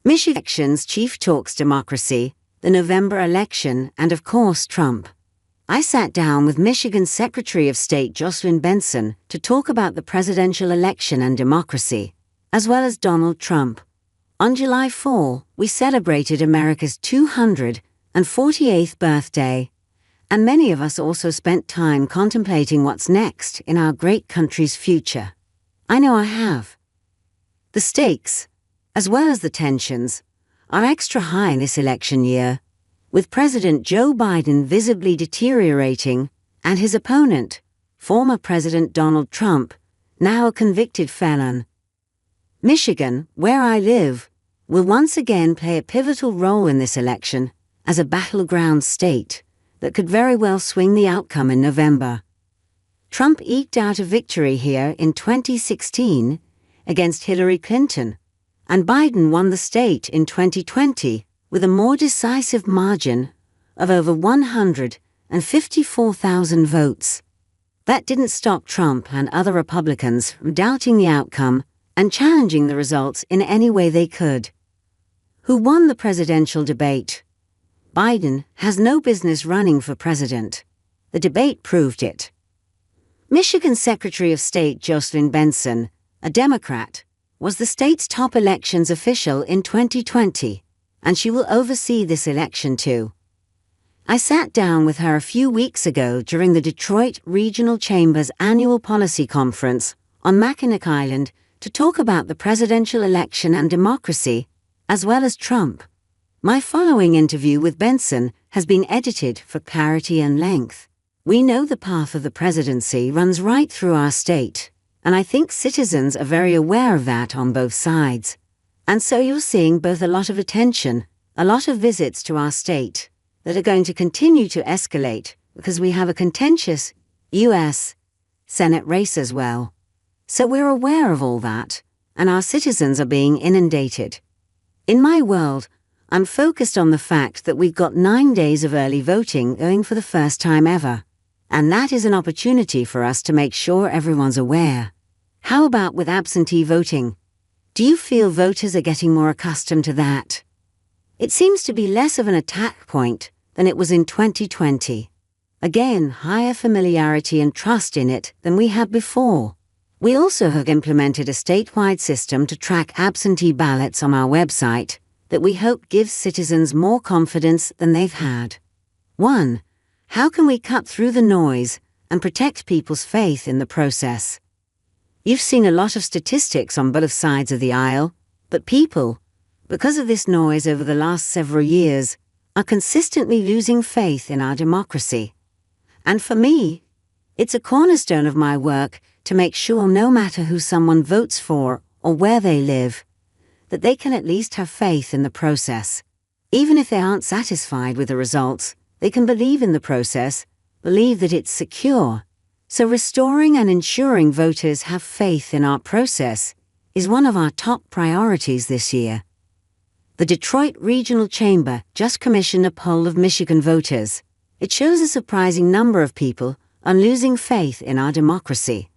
Michigan elections chief talks democracy, the November election, and of course Trump. I sat down with Michigan Secretary of State Jocelyn Benson to talk about the presidential election and democracy, as well as Donald Trump. On July 4, we celebrated America's 248th birthday, and many of us also spent time contemplating what's next in our great country's future. I know I have. The stakes, as well as the tensions, are extra high this election year, with President Joe Biden visibly deteriorating and his opponent, former President Donald Trump, now a convicted felon. Michigan, where I live, will once again play a pivotal role in this election as a battleground state that could very well swing the outcome in November. Trump eked out a victory here in 2016 against Hillary Clinton, and Biden won the state in 2020 with a more decisive margin of over 154,000 votes. That didn't stop Trump and other Republicans from doubting the outcome and challenging the results in any way they could. Who won the presidential debate? Biden has no business running for president. The debate proved it. Michigan Secretary of State Jocelyn Benson, a Democrat, was the state's top elections official in 2020, and she will oversee this election too. I sat down with her a few weeks ago during the Detroit Regional Chamber's annual policy conference on Mackinac Island to talk about the presidential election and democracy, as well as Trump. My following interview with Benson has been edited for clarity and length. We know the path of the presidency runs right through our state, and I think citizens are very aware of that on both sides. And so you're seeing both a lot of attention, a lot of visits to our state, that are going to continue to escalate because we have a contentious U.S. Senate race as well. So we're aware of all that, and our citizens are being inundated. In my world, I'm focused on the fact that we've got 9 days of early voting going for the first time ever, and that is an opportunity for us to make sure everyone's aware. How about with absentee voting? Do you feel voters are getting more accustomed to that? It seems to be less of an attack point than it was in 2020. Again, higher familiarity and trust in it than we had before. We also have implemented a statewide system to track absentee ballots on our website that we hope gives citizens more confidence than they've had. 1. How can we cut through the noise and protect people's faith in the process? You've seen a lot of statistics on both sides of the aisle, but people, because of this noise over the last several years, are consistently losing faith in our democracy. And for me, it's a cornerstone of my work to make sure no matter who someone votes for or where they live, that they can at least have faith in the process. Even if they aren't satisfied with the results, they can believe in the process, believe that it's secure. So restoring and ensuring voters have faith in our process is one of our top priorities this year. The Detroit Regional Chamber just commissioned a poll of Michigan voters. It shows a surprising number of people are losing faith in our democracy.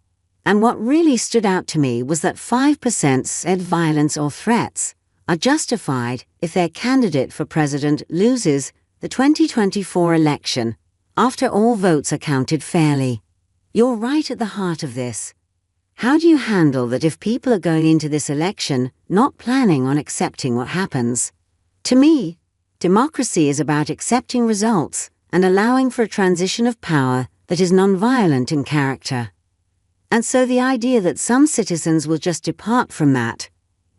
And what really stood out to me was that 5% said violence or threats are justified if their candidate for president loses the 2024 election after all votes are counted fairly. You're right at the heart of this. How do you handle that if people are going into this election not planning on accepting what happens? To me, democracy is about accepting results and allowing for a transition of power that is nonviolent in character. And so the idea that some citizens will just depart from that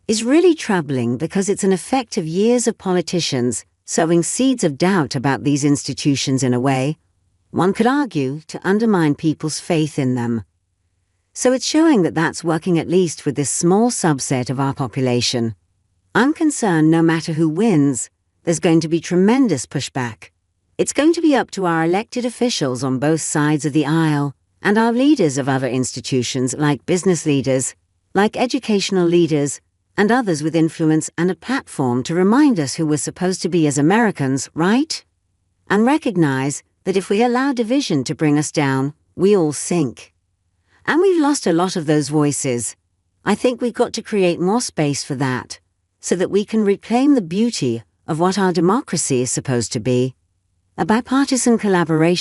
is really troubling because it's an effect of years of politicians sowing seeds of doubt about these institutions in a way, one could argue, to undermine people's faith in them. So it's showing that that's working at least with this small subset of our population. I'm concerned no matter who wins, there's going to be tremendous pushback. It's going to be up to our elected officials on both sides of the aisle and our leaders of other institutions like business leaders, like educational leaders, and others with influence and a platform to remind us who we're supposed to be as Americans, right? And recognize that if we allow division to bring us down, we all sink. And we've lost a lot of those voices. I think we've got to create more space for that, so that we can reclaim the beauty of what our democracy is supposed to be, a bipartisan collaboration